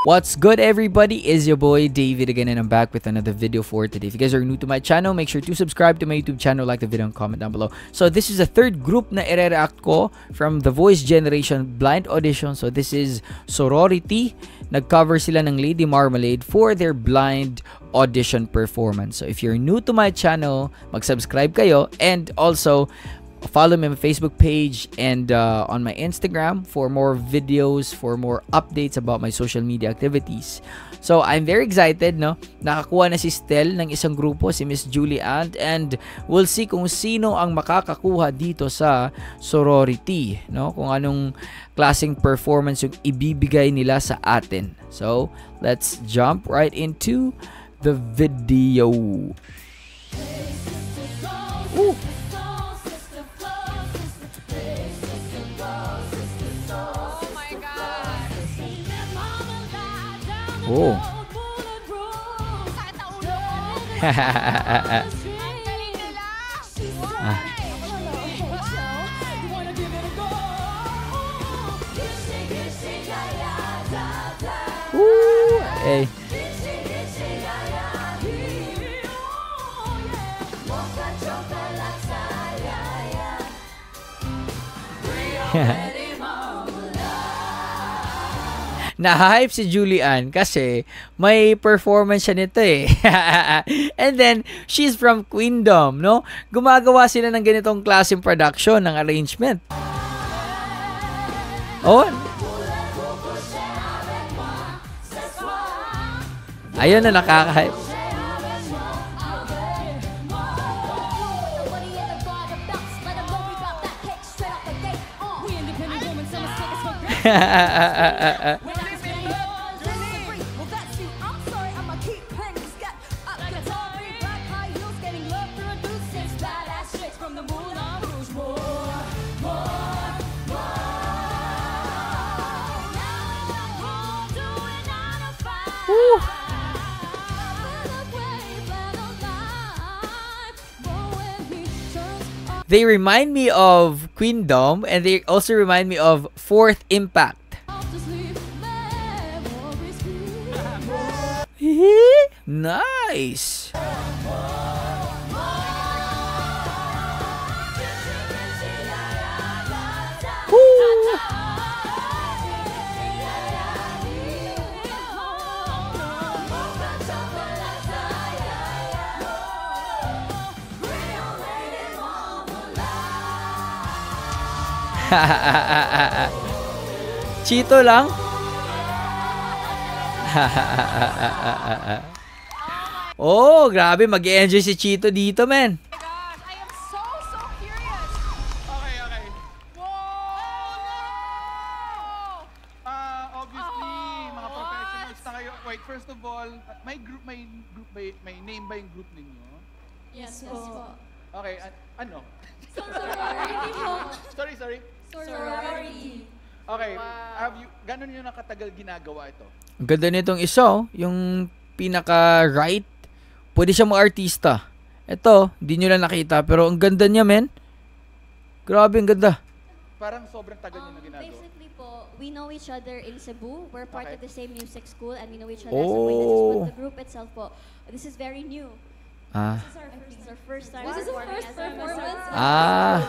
What's good, everybody? Is your boy David again, and I'm back with another video for today. If you guys are new to my channel, make sure to subscribe to my YouTube channel, like the video, and comment down below. So this is the third group na i-react ko from The Voice Generation Blind Audition. So this is Sorority. Nag-cover sila ng Lady Marmalade for their blind audition performance. So if you're new to my channel, mag-subscribe kayo, and also follow me on my Facebook page and on my Instagram for more videos, for more updates about my social media activities. So, I'm very excited, no? Nakakuha na si Stel ng isang grupo, si Miss Julie Ann, and we'll see kung sino ang makakakuha dito sa sorority, no? Kung anong klaseng performance yung ibibigay nila sa atin. So, let's jump right into the video. Ooh. Oh. Hey. Na-hype si Julie Ann kasi may performance siya nito eh. And then, she's from Queendom, no? Gumagawa sila ng ganitong klaseng production ng arrangement. Oh. Ayun na, nakaka-hype. They remind me of Queendom, and they also remind me of Fourth Impact. Nice. Woo. Chito lang. Oh, grabe, mag-enjoy si Chito dito, man. Oh my gosh, I am so curious. Okay. Whoa! Obviously, mga professionals na kayo. Wait, first of all, may name ba yung group ninyo? Yes po. Okay, ano? Sorority po. Sorry. Sorority. Okay, gano'n nyo nakatagal ginagawa ito? Ang ganda nitong isa, oh, yung pinaka-right. Pwede siya mag-artista. Ito, hindi nyo lang nakita, pero ang ganda niya, men. Grabe, ang ganda. Parang sobrang tagal nyo na ginagawa. Basically po, we know each other in Cebu. We're part of the same music school and we know each other Oh. as a way. This is what the group itself po. This is very new. Ah. This is our first time. This is the performing first as a performance? Ah.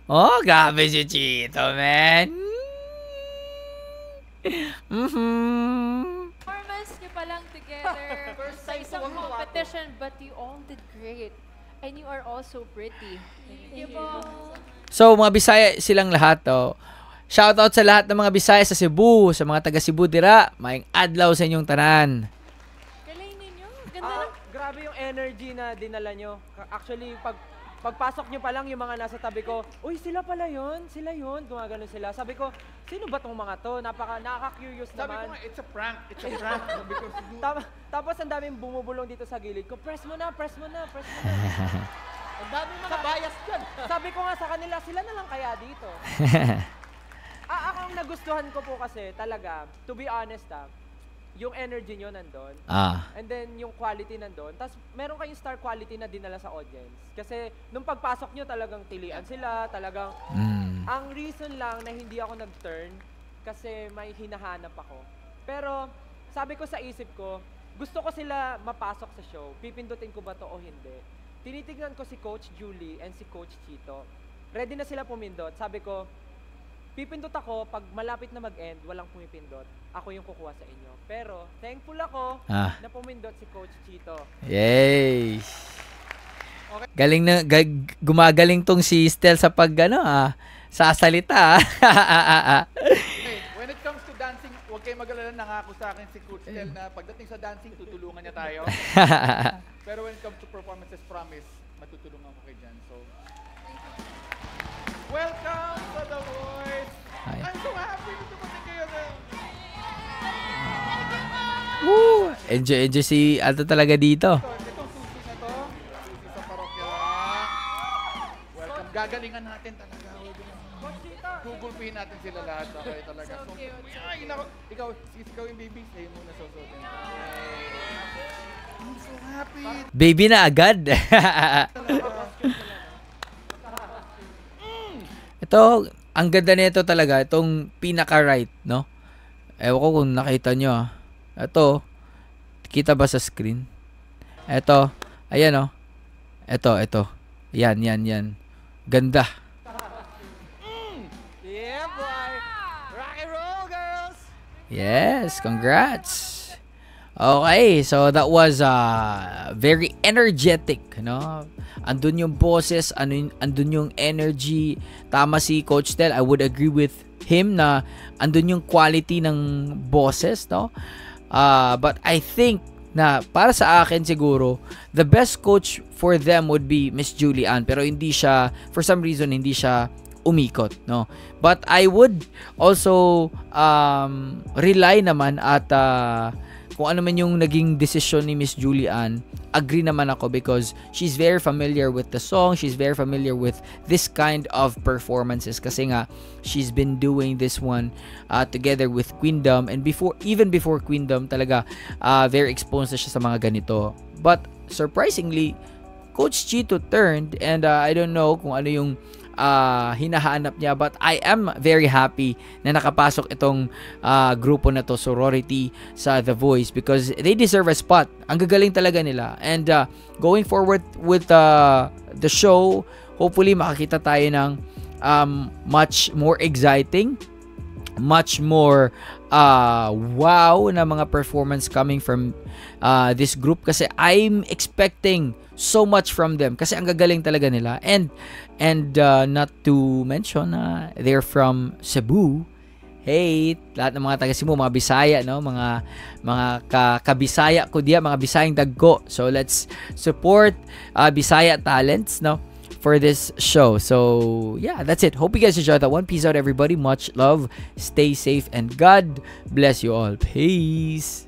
Oh, grabe si Chito, man. Performance niyo pa lang together First sa time isang tuwang-tuwa ako. competition, but you all did great. And you are all so pretty. Thank you po. So, mga Bisaya silang lahat, oh. Shoutout sa lahat ng mga Bisaya sa Cebu, sa mga taga Cebu dira. Maayong adlaw sa inyong tanan. Galing ninyo. Ganda ng... Grabe yung energy na dinala nyo. Actually, pagpasok nyo pa lang yung mga nasa tabi ko, uy, sila pala yun, gumagano sila. Sabi ko, sino ba tong mga to? Nakaka-curious Sabi ko naman. nga, it's a prank. Sabi ko, Tapos ang daming bumubulong dito sa gilid ko, press mo na. ang dami mga bias dyan. Sabi ko nga sa kanila, sila na lang kaya dito. Ang nagustuhan ko po kasi talaga, to be honest yung energy nyo nandun. And then yung quality nandun. Tapos meron kayong star quality na dinala sa audience. Kasi nung pagpasok nyo talagang tilian sila, talagang ang reason lang na hindi ako nag-turn kasi may hinahanap ako. Pero sabi ko sa isip ko, gusto ko sila mapasok sa show. Pipindutin ko ba to o hindi? Tinitignan ko si Coach Julie and si Coach Chito. Ready na sila pumindot. Sabi ko, pipindot ako pag malapit na mag-end, walang pumipindot. Ako yung kukuha sa inyo. Pero thankful ako na pumindot si Coach Chito. Yay! Okay. Galing na gumagaling tong si Stel sa sasalita. Okay, when it comes to dancing, huwag kayong mag-alala, nangako sa akin si Coach Stel na pagdating sa dancing, tutulungan niya tayo. Pero when it comes to performances, promise, matutulungan ko kayo dyan. So, welcome to The Voice! Hi. I'm so happy na dumating kayo na. Woo! Enjoy si Alto talaga dito. Itong susi na to, susi sa parokya lang. Welcome. Gagalingan natin talaga. Gugulpihin natin sila lahat. Okay talaga. So cute. Ay, ikaw yung baby. Sa'yo muna susutin. I'm so happy. Baby na agad. Ito, ang ganda nito talaga. Itong pinaka-right, no? Ewan ko kung nakita nyo. Ito, kita ba sa screen? Ito, ayan o. Ito. Yan. Ganda. Yeah, boy! Rock and roll, girls! Yes, congrats. Okay, so that was very energetic, no? Andun yung boses, andun yung energy. Tama si Coach Tel, I would agree with him na andun yung quality ng boses, no? But I think na para sa akin siguro, the best coach for them would be Miss Julie Ann, pero hindi siya, for some reason, hindi siya umikot, no? But I would also rely naman at kung ano man yung naging desisyon ni Miss Julie Ann, agree naman ako because she's very familiar with the song, she's very familiar with this kind of performances kasi nga she's been doing this one together with Queendom, and even before Queendom talaga very exposed na siya sa mga ganito. But surprisingly, Coach Chito turned, and I don't know kung ano yung hinahanap niya, but I am very happy na nakapasok itong grupo na to, sorority, sa The Voice because they deserve a spot. Ang gagaling talaga nila, and going forward with the show, hopefully makakita tayo ng much more exciting, much more wow na mga performance coming from this group kasi I'm expecting so much from them kasi ang gagaling talaga nila, and not to mention they're from Cebu. Hey, lahat ng mga taga Cebu, mga Bisaya, no, mga kabisaya ko diya, mga Bisayang dagko. So let's support Bisaya talents, no, for this show. So yeah, that's it. Hope you guys enjoyed that one. Peace out, everybody. Much love, stay safe, and God bless you all. Peace.